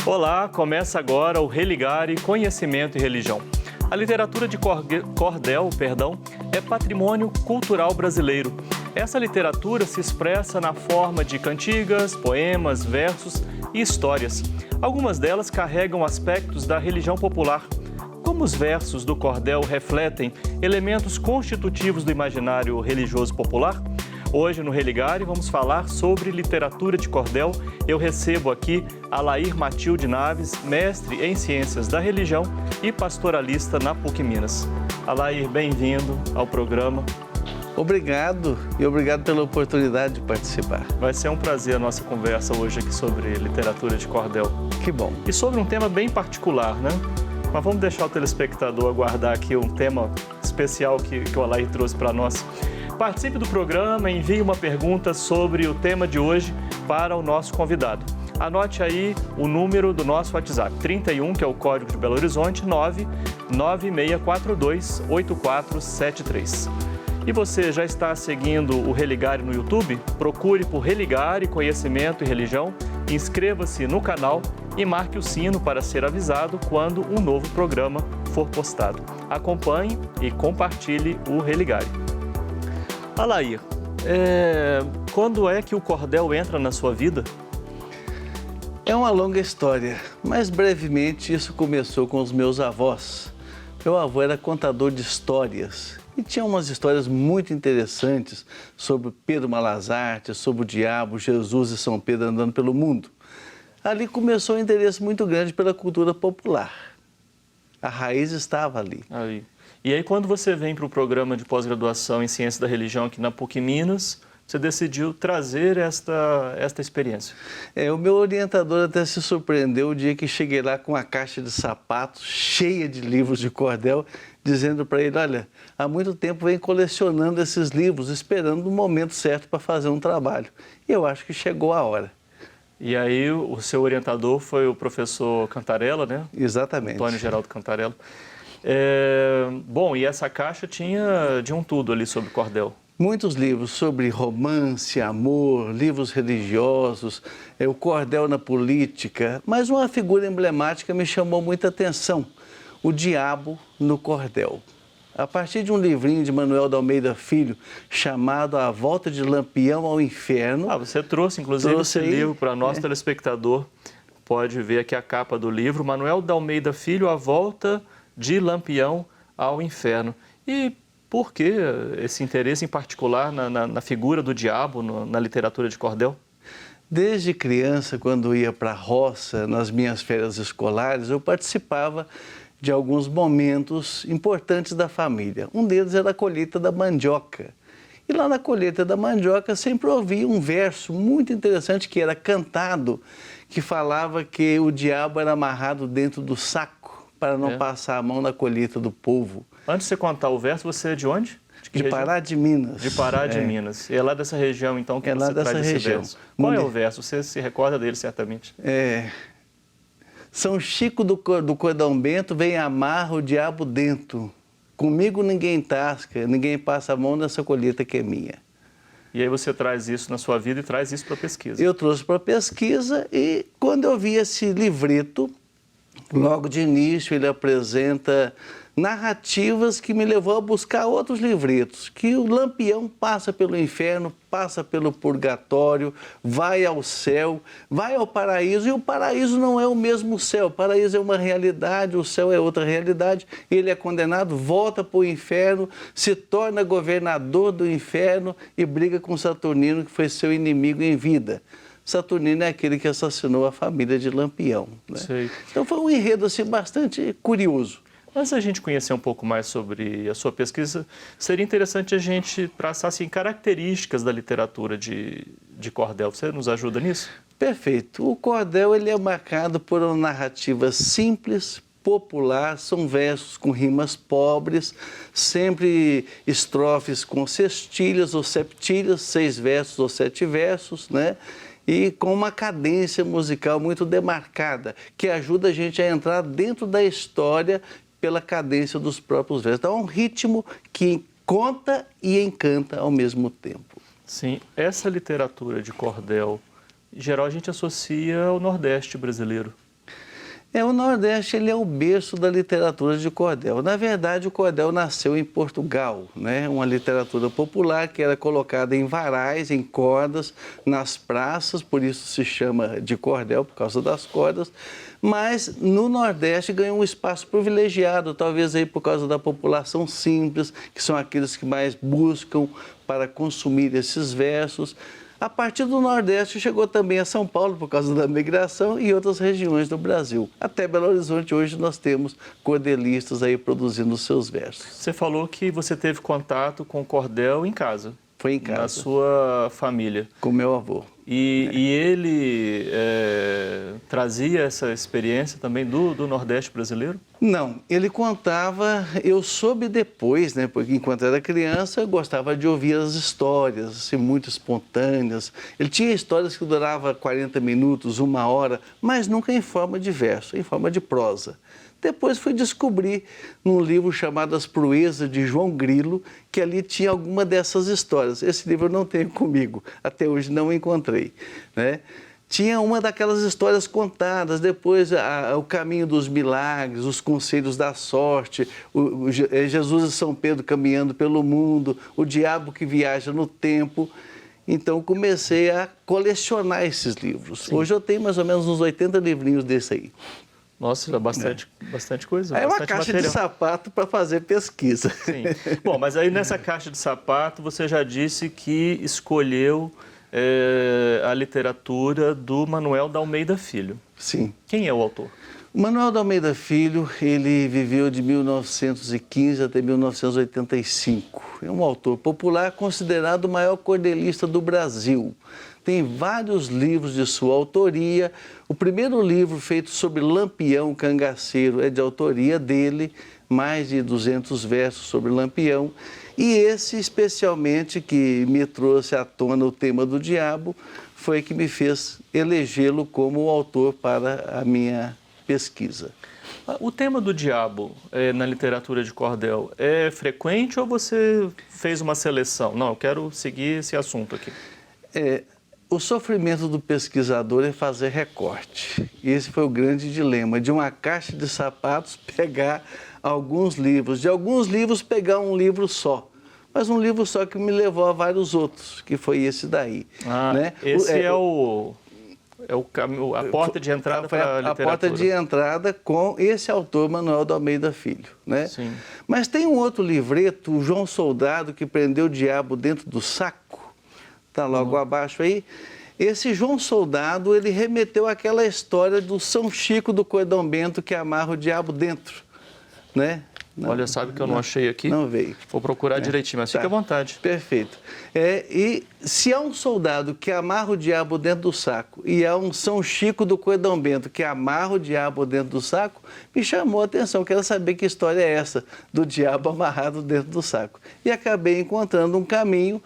Olá, começa agora o Religare Conhecimento e Religião. A literatura de cordel, é patrimônio cultural brasileiro. Essa literatura se expressa na forma de cantigas, poemas, versos e histórias. Algumas delas carregam aspectos da religião popular. Como os versos do cordel refletem elementos constitutivos do imaginário religioso popular? Hoje no Religare vamos falar sobre literatura de cordel. Eu recebo aqui Alair Matilde Naves, mestre em Ciências da Religião e pastoralista na PUC Minas. Alair, bem-vindo ao programa. Obrigado e obrigado pela oportunidade de participar. Vai ser um prazer a nossa conversa hoje aqui sobre literatura de cordel. Que bom. E sobre um tema bem particular, né? Mas vamos deixar o telespectador aguardar aqui um tema especial que o Alair trouxe para nós. Participe do programa, envie uma pergunta sobre o tema de hoje para o nosso convidado. Anote aí o número do nosso WhatsApp, 31, que é o código de Belo Horizonte, 996428473. E você já está seguindo o Religare no YouTube? Procure por Religare Conhecimento e Religião, inscreva-se no canal e marque o sino para ser avisado quando um novo programa for postado. Acompanhe e compartilhe o Religare. Alair, quando é que o cordel entra na sua vida? É uma longa história, mas brevemente isso começou com os meus avós. Meu avô era contador de histórias e tinha umas histórias muito interessantes sobre Pedro Malazarte, sobre o diabo, Jesus e São Pedro andando pelo mundo. Ali começou um interesse muito grande pela cultura popular. A raiz estava ali. Aí. E aí, quando você vem para o programa de pós-graduação em Ciência da Religião aqui na PUC Minas, você decidiu trazer esta experiência. O meu orientador até se surpreendeu o dia que cheguei lá com uma caixa de sapatos cheia de livros de cordel, dizendo para ele, olha, há muito tempo vem colecionando esses livros, esperando o momento certo para fazer um trabalho. E eu acho que chegou a hora. E aí, o seu orientador foi o professor Cantarella, né? Exatamente. Antônio Geraldo Cantarella. Bom, e essa caixa tinha de um tudo ali sobre cordel. Muitos livros sobre romance, amor, livros religiosos, o cordel na política, mas uma figura emblemática me chamou muita atenção, o diabo no cordel. A partir de um livrinho de Manuel de Almeida Filho, chamado A Volta de Lampião ao Inferno. Você trouxe, inclusive, esse livro para nosso telespectador. Pode ver aqui a capa do livro, Manuel de Almeida Filho, A Volta de Lampião ao Inferno. E por que esse interesse em particular na figura do diabo na literatura de cordel? Desde criança, quando ia para a roça, nas minhas férias escolares, eu participava de alguns momentos importantes da família. Um deles era a colheita da mandioca. E lá na colheita da mandioca sempre ouvia um verso muito interessante que era cantado, que falava que o diabo era amarrado dentro do saco para não passar a mão na colheita do povo. Antes de você contar o verso, você é de onde? De Pará de Minas. De Pará de Minas. E é lá dessa região, então, que você traz esse verso. Qual é o verso? Você se recorda dele, certamente. São Chico do Cordão Bento vem amarra o diabo dentro. Comigo ninguém tasca, ninguém passa a mão nessa colheita que é minha. E aí você traz isso na sua vida e traz isso para a pesquisa. Eu trouxe para a pesquisa e quando eu vi esse livreto, logo de início ele apresenta narrativas que me levou a buscar outros livretos, que o lampião passa pelo inferno, passa pelo purgatório, vai ao céu, vai ao paraíso, e o paraíso não é o mesmo céu, o paraíso é uma realidade, o céu é outra realidade, ele é condenado, volta para o inferno, se torna governador do inferno e briga com Saturnino, que foi seu inimigo em vida. Saturnino é aquele que assassinou a família de Lampião, né? Então foi um enredo assim, bastante curioso. Antes da gente conhecer um pouco mais sobre a sua pesquisa, seria interessante a gente traçar assim, características da literatura de cordel. Você nos ajuda nisso? Perfeito. O cordel ele é marcado por uma narrativa simples, popular, são versos com rimas pobres, sempre estrofes com sextilhas ou septilhas, 6 versos ou 7 versos, né? E com uma cadência musical muito demarcada, que ajuda a gente a entrar dentro da história pela cadência dos próprios versos. Então é um ritmo que conta e encanta ao mesmo tempo. Sim, essa literatura de cordel, em geral a gente associa ao Nordeste brasileiro. O Nordeste ele é o berço da literatura de cordel. Na verdade, o cordel nasceu em Portugal, né? Uma literatura popular que era colocada em varais, em cordas, nas praças, por isso se chama de cordel, por causa das cordas. Mas no Nordeste ganhou um espaço privilegiado, talvez aí por causa da população simples, que são aqueles que mais buscam para consumir esses versos. A partir do Nordeste chegou também a São Paulo por causa da migração e outras regiões do Brasil. Até Belo Horizonte hoje nós temos cordelistas aí produzindo seus versos. Você falou que você teve contato com o cordel em casa. Foi em casa. Na sua família. Com meu avô. E ele trazia essa experiência também do Nordeste brasileiro? Não, ele contava, eu soube depois, né, porque enquanto era criança eu gostava de ouvir as histórias, assim, muito espontâneas. Ele tinha histórias que duravam 40 minutos, 1 hora, mas nunca em forma de verso, em forma de prosa. Depois fui descobrir num livro chamado As Proezas de João Grilo, que ali tinha alguma dessas histórias. Esse livro eu não tenho comigo, até hoje não encontrei, né? Tinha uma daquelas histórias contadas, depois o caminho dos milagres, os conselhos da sorte, Jesus e São Pedro caminhando pelo mundo, o diabo que viaja no tempo. Então comecei a colecionar esses livros. Sim. Hoje eu tenho mais ou menos uns 80 livrinhos desse aí. Nossa, bastante coisa. É uma bastante caixa material. de sapato para fazer pesquisa. Sim. Bom, mas aí nessa caixa de sapato você já disse que escolheu a literatura do Manuel da Almeida Filho. Sim. Quem é o autor? O Manuel da Almeida Filho, ele viveu de 1915 até 1985. É um autor popular considerado o maior cordelista do Brasil. Tem vários livros de sua autoria. O primeiro livro feito sobre Lampião Cangaceiro é de autoria dele, mais de 200 versos sobre Lampião. E esse, especialmente, que me trouxe à tona o tema do diabo, foi que me fez elegê-lo como o autor para a minha pesquisa. O tema do diabo na literatura de cordel é frequente ou você fez uma seleção? Não, eu quero seguir esse assunto aqui. O sofrimento do pesquisador é fazer recorte. Esse foi o grande dilema, de uma caixa de sapatos pegar alguns livros, de alguns livros pegar um livro só. Mas um livro só que me levou a vários outros, que foi esse daí. Né? Esse é a porta de entrada para a literatura. A porta de entrada com esse autor, Manuel da Almeida Filho. Né? Sim. Mas tem um outro livreto, o João Soldado, que prendeu o diabo dentro do saco. Está logo abaixo aí. Esse João Soldado, ele remeteu àquela história do São Chico do Cordão Bento que amarra o diabo dentro. Né? Não, olha, sabe que eu não achei aqui? Não veio. Vou procurar direitinho, mas fique à vontade. Perfeito. E se há um soldado que amarra o diabo dentro do saco e há um São Chico do Cordão Bento que amarra o diabo dentro do saco, me chamou a atenção. Quero saber que história é essa do diabo amarrado dentro do saco. E acabei encontrando um caminho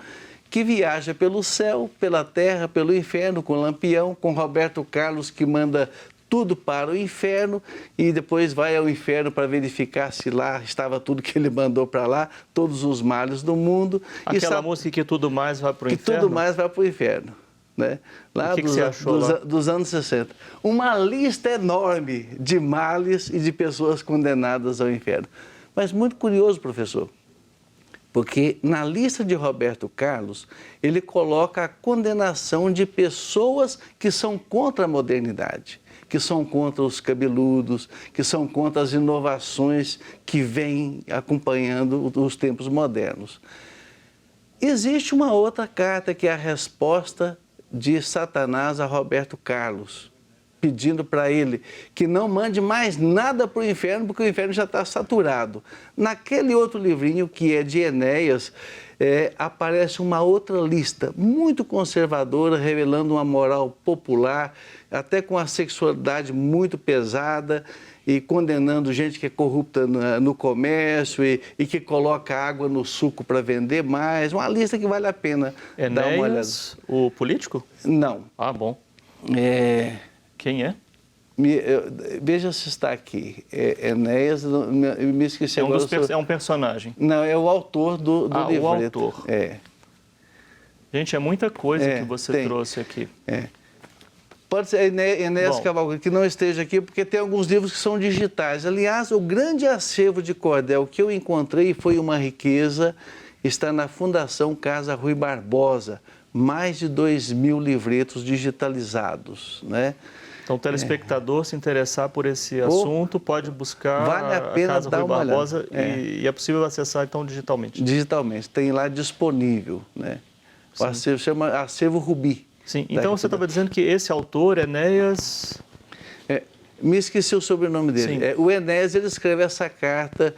que viaja pelo céu, pela terra, pelo inferno, com Lampião, com Roberto Carlos, que manda tudo para o inferno e depois vai ao inferno para verificar se lá estava tudo que ele mandou para lá, todos os males do mundo. Aquela música que tudo mais vai para o inferno? Que tudo mais vai para o inferno. Né? Lá o que você achou lá? Dos anos 60. Uma lista enorme de males e de pessoas condenadas ao inferno. Mas muito curioso, professor, porque na lista de Roberto Carlos, ele coloca a condenação de pessoas que são contra a modernidade, que são contra os cabeludos, que são contra as inovações que vêm acompanhando os tempos modernos. Existe uma outra carta que é a resposta de Satanás a Roberto Carlos, pedindo para ele que não mande mais nada para o inferno, porque o inferno já está saturado. Naquele outro livrinho, que é de Enéas, aparece uma outra lista muito conservadora, revelando uma moral popular, até com a sexualidade muito pesada e condenando gente que é corrupta no comércio e que coloca água no suco para vender mais. Uma lista que vale a pena dar uma olhada. Enéas, o político? Não. Ah, bom. Quem é? Veja se está aqui. Enéas, me esqueci agora. É um personagem? Não, é o autor do livreto. O autor. Gente, é muita coisa que você trouxe aqui. Pode ser Enéas Cavalcante, que não esteja aqui, porque tem alguns livros que são digitais. Aliás, o grande acervo de cordel que eu encontrei foi uma riqueza, está na Fundação Casa Rui Barbosa, mais de 2.000 livretos digitalizados, né? Então, o telespectador se interessar por esse assunto, pode buscar vale a pena Casa dar Rui uma Barbosa olhada. e é possível acessar, então, digitalmente. Digitalmente, tem lá disponível, né? O acervo chama Acervo Rubi. Sim, então você estava dizendo que esse autor, Enéas... Me esqueci o sobrenome dele. O Enéas, ele escreve essa carta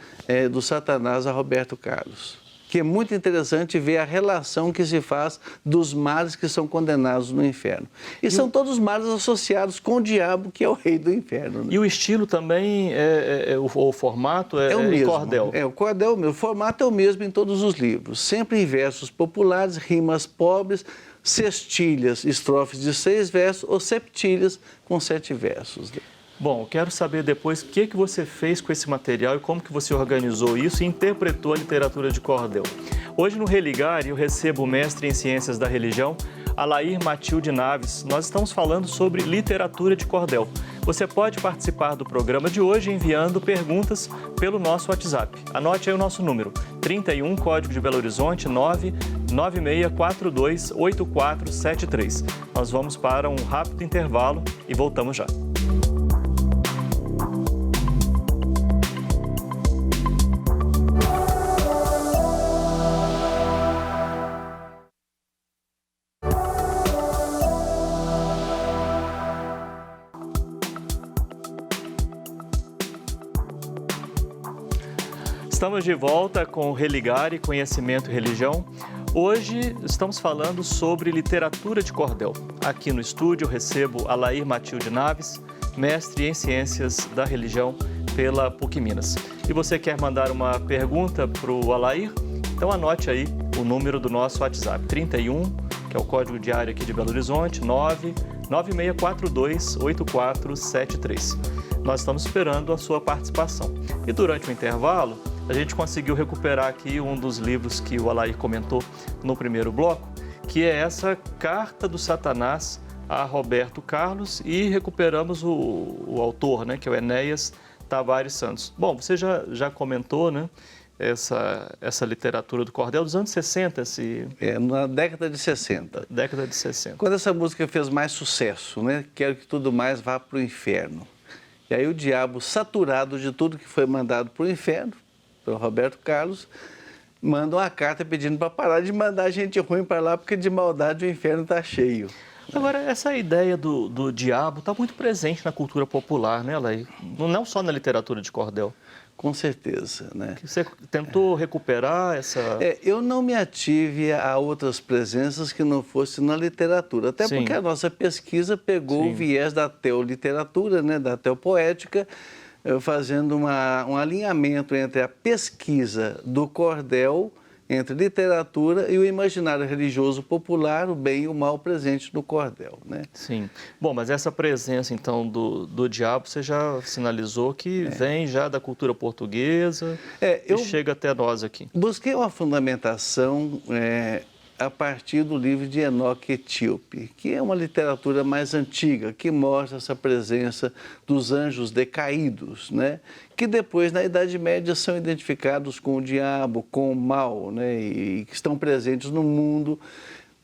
do Satanás a Roberto Carlos, que é muito interessante ver a relação que se faz dos males que são condenados no inferno. E são todos males associados com o diabo, que é o rei do inferno. Né? E o estilo também, o formato é o mesmo. cordel? O cordel é o mesmo. O formato é o mesmo em todos os livros. Sempre em versos populares, rimas pobres, sextilhas, estrofes de 6 versos ou septilhas com 7 versos. Bom, eu quero saber depois o que você fez com esse material e como que você organizou isso e interpretou a literatura de cordel. Hoje no Religar eu recebo o mestre em Ciências da Religião, Alair Matilde Naves. Nós estamos falando sobre literatura de cordel. Você pode participar do programa de hoje enviando perguntas pelo nosso WhatsApp. Anote aí o nosso número, 31, código de Belo Horizonte, 996428473. Nós vamos para um rápido intervalo e voltamos já. Estamos de volta com o Religar e Conhecimento e Religião. Hoje estamos falando sobre literatura de cordel. Aqui no estúdio eu recebo Alair Matilde Naves, mestre em Ciências da Religião pela PUC Minas. E você quer mandar uma pergunta para o Alair? Então anote aí o número do nosso WhatsApp, 31, que é o código de área aqui de Belo Horizonte, 996428473. Nós estamos esperando a sua participação. E durante o intervalo, a gente conseguiu recuperar aqui um dos livros que o Alair comentou no primeiro bloco, que é essa Carta do Satanás a Roberto Carlos, e recuperamos o autor, né, que é o Enéas Tavares Santos. Bom, você já comentou, né, essa literatura do cordel dos anos 60. Na década de 60. Década de 60. Quando essa música fez mais sucesso, né, Quero que tudo mais vá para o inferno. E aí o diabo, saturado de tudo que foi mandado para o inferno, pelo Roberto Carlos, manda uma carta pedindo para parar de mandar gente ruim para lá, porque de maldade o inferno está cheio. Agora, essa ideia do diabo está muito presente na cultura popular, né, Alair? Não só na literatura de cordel. Com certeza, né? Você tentou recuperar essa... Eu não me ative a outras presenças que não fossem na literatura, até porque a nossa pesquisa pegou o viés da teoliteratura, né, da teopoética, fazendo um alinhamento entre a pesquisa do cordel, entre literatura e o imaginário religioso popular, o bem e o mal presente no cordel, né? Sim. Bom, mas essa presença, então, do diabo, você já sinalizou que vem já da cultura portuguesa e chega até nós aqui. Busquei uma fundamentação a partir do livro de Enoque Etíope, que é uma literatura mais antiga, que mostra essa presença dos anjos decaídos, né? Que depois, na Idade Média, são identificados com o diabo, com o mal, né? E que estão presentes no mundo.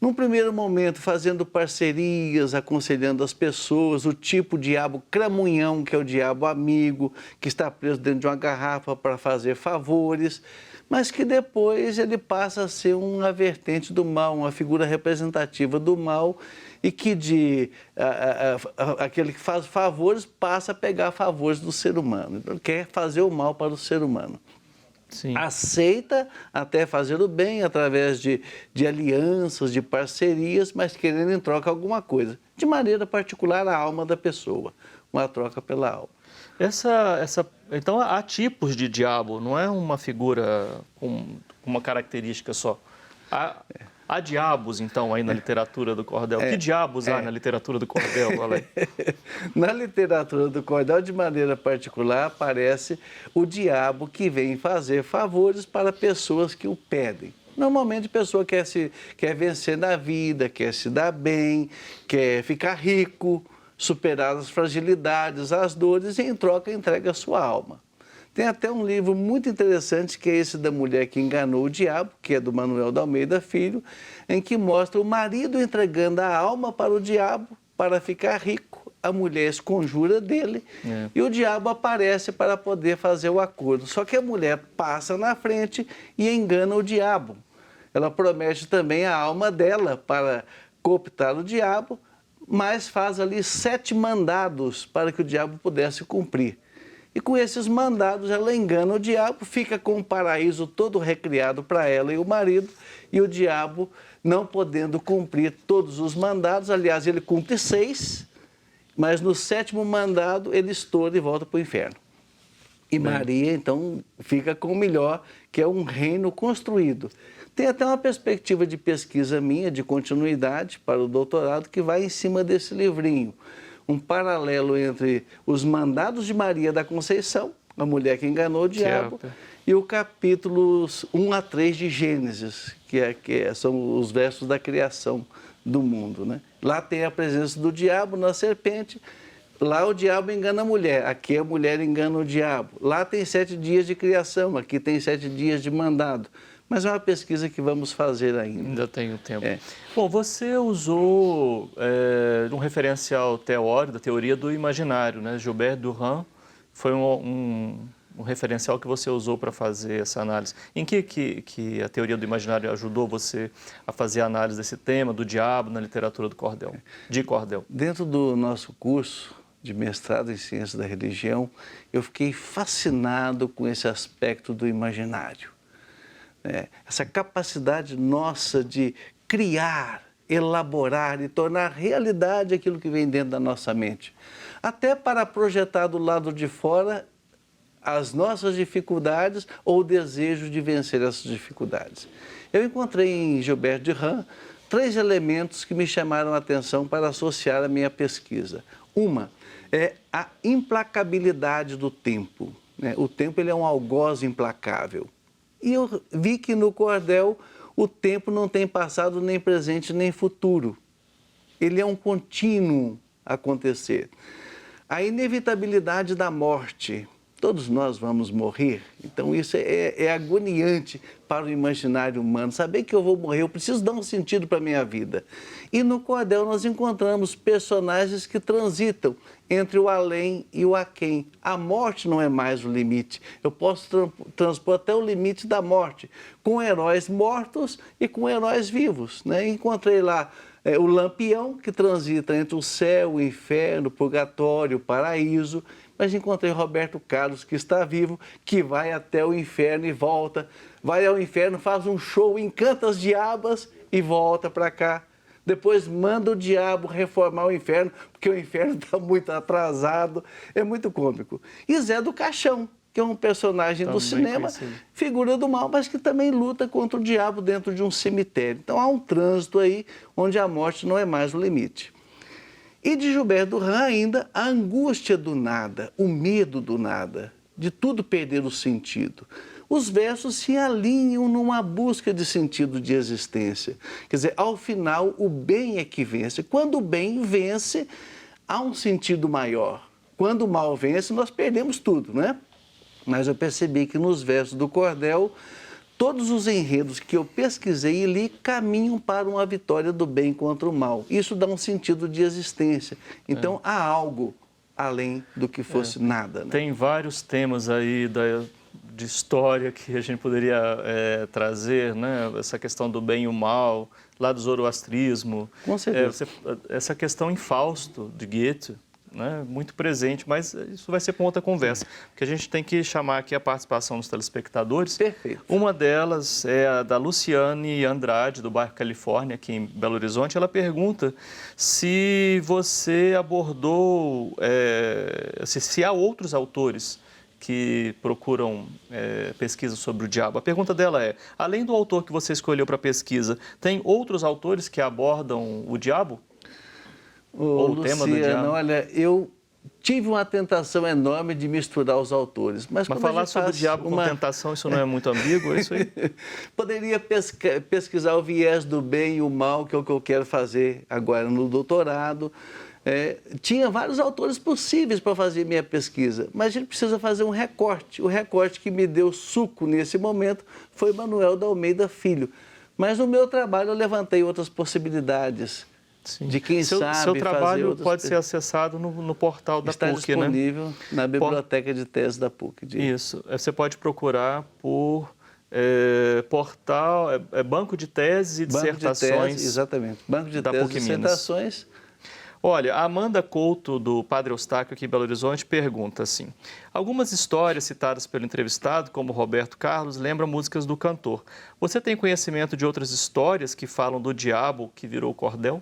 Num primeiro momento, fazendo parcerias, aconselhando as pessoas, o tipo diabo cramunhão, que é o diabo amigo, que está preso dentro de uma garrafa para fazer favores, mas que depois ele passa a ser uma vertente do mal, uma figura representativa do mal, e que aquele que faz favores passa a pegar favores do ser humano. Então, ele quer fazer o mal para o ser humano. Sim. Aceita até fazer o bem através de alianças, de parcerias, mas querendo em troca alguma coisa. De maneira particular, a alma da pessoa, uma troca pela alma. Então, há tipos de diabo, não é uma figura com uma característica só. Há diabos, então, aí na literatura do cordel. Que diabos há na literatura do cordel, Alair? Na literatura do cordel, de maneira particular, aparece o diabo que vem fazer favores para pessoas que o pedem. Normalmente, a pessoa quer vencer na vida, quer se dar bem, quer ficar rico, superar as fragilidades, as dores e, em troca, entrega a sua alma. Tem até um livro muito interessante, que é esse da mulher que enganou o diabo, que é do Manuel de Almeida Filho, em que mostra o marido entregando a alma para o diabo para ficar rico. A mulher esconjura dele e o diabo aparece para poder fazer o acordo. Só que a mulher passa na frente e engana o diabo. Ela promete também a alma dela para cooptar o diabo, mas faz ali 7 mandados para que o diabo pudesse cumprir. E com esses mandados ela engana o diabo, fica com o paraíso todo recriado para ela e o marido, e o diabo, não podendo cumprir todos os mandados, aliás, ele cumpre 6, mas no 7º mandado ele estoura e volta para o inferno. E Maria, então, fica com o melhor, que é um reino construído. Tem até uma perspectiva de pesquisa minha, de continuidade para o doutorado, que vai em cima desse livrinho. Um paralelo entre os mandados de Maria da Conceição, a mulher que enganou o diabo, e o capítulos 1 a 3 de Gênesis, são os versos da criação do mundo, né? Lá tem a presença do diabo na serpente, lá o diabo engana a mulher, aqui a mulher engana o diabo. Lá tem 7 dias de criação, aqui tem 7 dias de mandado. Mas é uma pesquisa que vamos fazer ainda. Ainda tem o tempo. Bom, você usou um referencial teórico, da teoria do imaginário, né? Gilbert Durand foi um referencial que você usou para fazer essa análise. Em que a teoria do imaginário ajudou você a fazer a análise desse tema, do diabo, na literatura de Cordel? Dentro do nosso curso de mestrado em Ciências da Religião, eu fiquei fascinado com esse aspecto do imaginário. Essa capacidade nossa de criar, elaborar e tornar realidade aquilo que vem dentro da nossa mente. Até para projetar do lado de fora as nossas dificuldades ou o desejo de vencer essas dificuldades. Eu encontrei em Gilbert Durand 3 elementos que me chamaram a atenção para associar a minha pesquisa. Uma é a implacabilidade do tempo. O tempo ele é um algoz implacável. E eu vi que no cordel o tempo não tem passado, nem presente, nem futuro. Ele é um contínuo acontecer. A inevitabilidade da morte. Todos nós vamos morrer, então isso é agoniante para o imaginário humano. Saber que eu vou morrer, eu preciso dar um sentido para a minha vida. E no cordel nós encontramos personagens que transitam entre o além e o aquém. A morte não é mais o limite. Eu posso transpor até o limite da morte, com heróis mortos e com heróis vivos, né? Encontrei lá o Lampião, que transita entre o céu, o inferno, o purgatório, o paraíso. Mas encontrei Roberto Carlos, que está vivo, que vai até o inferno e volta. Vai ao inferno, faz um show, encanta as diabas e volta para cá. Depois manda o diabo reformar o inferno, porque o inferno está muito atrasado. É muito cômico. E Zé do Caixão, que é um personagem do cinema, figura do mal, mas que também luta contra o diabo dentro de um cemitério. Então há um trânsito aí onde a morte não é mais o limite. E de Gilbert Durand ainda a angústia do nada, o medo do nada, de tudo perder o sentido. Os versos se alinham numa busca de sentido de existência. Quer dizer, ao final, o bem é que vence. Quando o bem vence, há um sentido maior. Quando o mal vence, nós perdemos tudo, né? Mas eu percebi que nos versos do cordel, todos os enredos que eu pesquisei e li caminham para uma vitória do bem contra o mal. Isso dá um sentido de existência. Então, há algo além do que fosse nada. Né? Tem vários temas aí de história que a gente poderia trazer, né? Essa questão do bem e o mal, lá do zoroastrismo. Com certeza. Essa questão em Fausto, de Goethe, né? Muito presente, mas isso vai ser para outra conversa, porque a gente tem que chamar aqui a participação dos telespectadores. Perfeito. Uma delas é a da Luciane Andrade, do bairro Califórnia, aqui em Belo Horizonte. Ela pergunta se você abordou, se há outros autores que procuram pesquisa sobre o diabo. A pergunta dela é, além do autor que você escolheu para a pesquisa, tem outros autores que abordam o diabo? Ou o tema do diabo? Olha, eu tive uma tentação enorme de misturar os autores. Mas falar sobre o diabo com tentação, isso não é muito ambíguo, é isso aí? Poderia pesquisar o viés do bem e o mal, que é o que eu quero fazer agora no doutorado. Tinha vários autores possíveis para fazer minha pesquisa, mas a gente precisa fazer um recorte. O recorte que me deu suco nesse momento foi Manuel da Almeida Filho. Mas no meu trabalho eu levantei outras possibilidades. Sim. De quem sabe seu trabalho fazer pode ser acessado no portal da Está PUC, né? Está disponível na biblioteca de tese da PUC. Isso. Você pode procurar por portal, banco de teses e dissertações. Banco de tese, exatamente. Banco de teses e dissertações. Olha, a Amanda Couto, do Padre Eustáquio, aqui em Belo Horizonte, pergunta assim: algumas histórias citadas pelo entrevistado, como Roberto Carlos, lembram músicas do cantor. Você tem conhecimento de outras histórias que falam do diabo que virou cordel?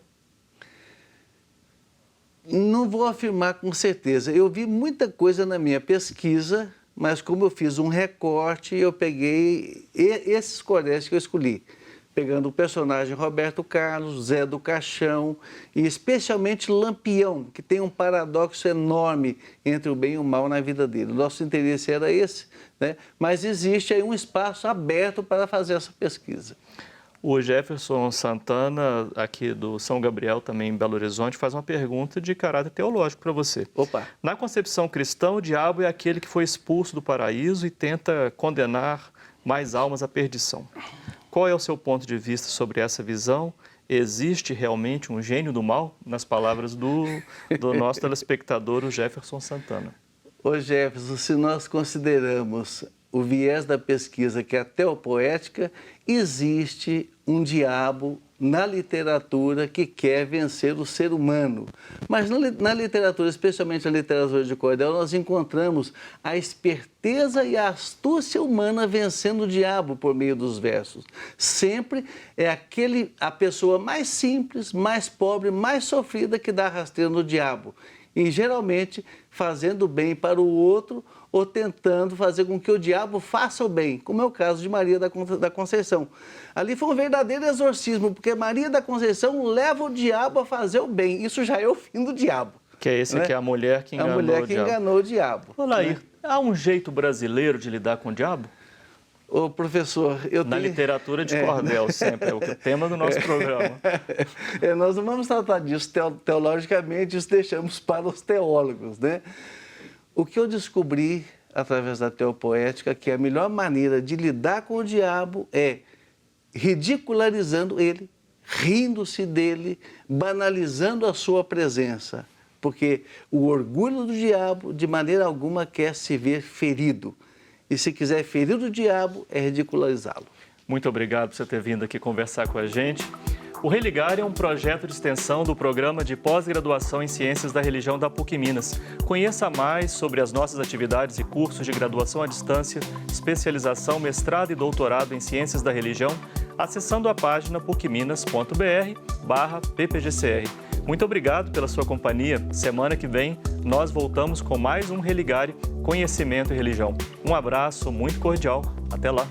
Não vou afirmar com certeza. Eu vi muita coisa na minha pesquisa, mas como eu fiz um recorte, eu peguei esses cordéis que eu escolhi. Pegando o personagem Roberto Carlos, Zé do Caixão e especialmente Lampião, que tem um paradoxo enorme entre o bem e o mal na vida dele. Nosso interesse era esse, né? Mas existe aí um espaço aberto para fazer essa pesquisa. O Jefferson Santana, aqui do São Gabriel, também em Belo Horizonte, faz uma pergunta de caráter teológico para você. Opa! Na concepção cristã, o diabo é aquele que foi expulso do paraíso e tenta condenar mais almas à perdição. Qual é o seu ponto de vista sobre essa visão? Existe realmente um gênio do mal? Nas palavras do nosso telespectador, o Jefferson Santana. Ô Jefferson, se nós consideramos o viés da pesquisa, que é a teopoética, existe um diabo na literatura que quer vencer o ser humano. Mas na literatura, especialmente na literatura de cordel, nós encontramos a esperteza e a astúcia humana vencendo o diabo por meio dos versos. Sempre é a pessoa mais simples, mais pobre, mais sofrida que dá rasteiro no diabo. E geralmente fazendo bem para o outro ou tentando fazer com que o diabo faça o bem, como é o caso de Maria da Conceição. Ali foi um verdadeiro exorcismo, porque Maria da Conceição leva o diabo a fazer o bem. Isso já é o fim do diabo. Que é esse aqui, a mulher que enganou o diabo. A mulher que enganou o diabo. Olá, né? Há um jeito brasileiro de lidar com o diabo? Ô, professor, Na literatura de cordel, sempre, é o tema do nosso programa. Nós não vamos tratar disso teologicamente, isso deixamos para os teólogos, né? O que eu descobri, através da teopoética, que a melhor maneira de lidar com o diabo é ridicularizando ele, rindo-se dele, banalizando a sua presença. Porque o orgulho do diabo, de maneira alguma, quer se ver ferido. E se quiser ferir o diabo, é ridicularizá-lo. Muito obrigado por você ter vindo aqui conversar com a gente. O Religar é um projeto de extensão do Programa de Pós-Graduação em Ciências da Religião da PUC Minas. Conheça mais sobre as nossas atividades e cursos de graduação à distância, especialização, mestrado e doutorado em Ciências da Religião, acessando a página pucminas.br/ppgcr. Muito obrigado pela sua companhia. Semana que vem, nós voltamos com mais um Religare, Conhecimento e Religião. Um abraço muito cordial. Até lá.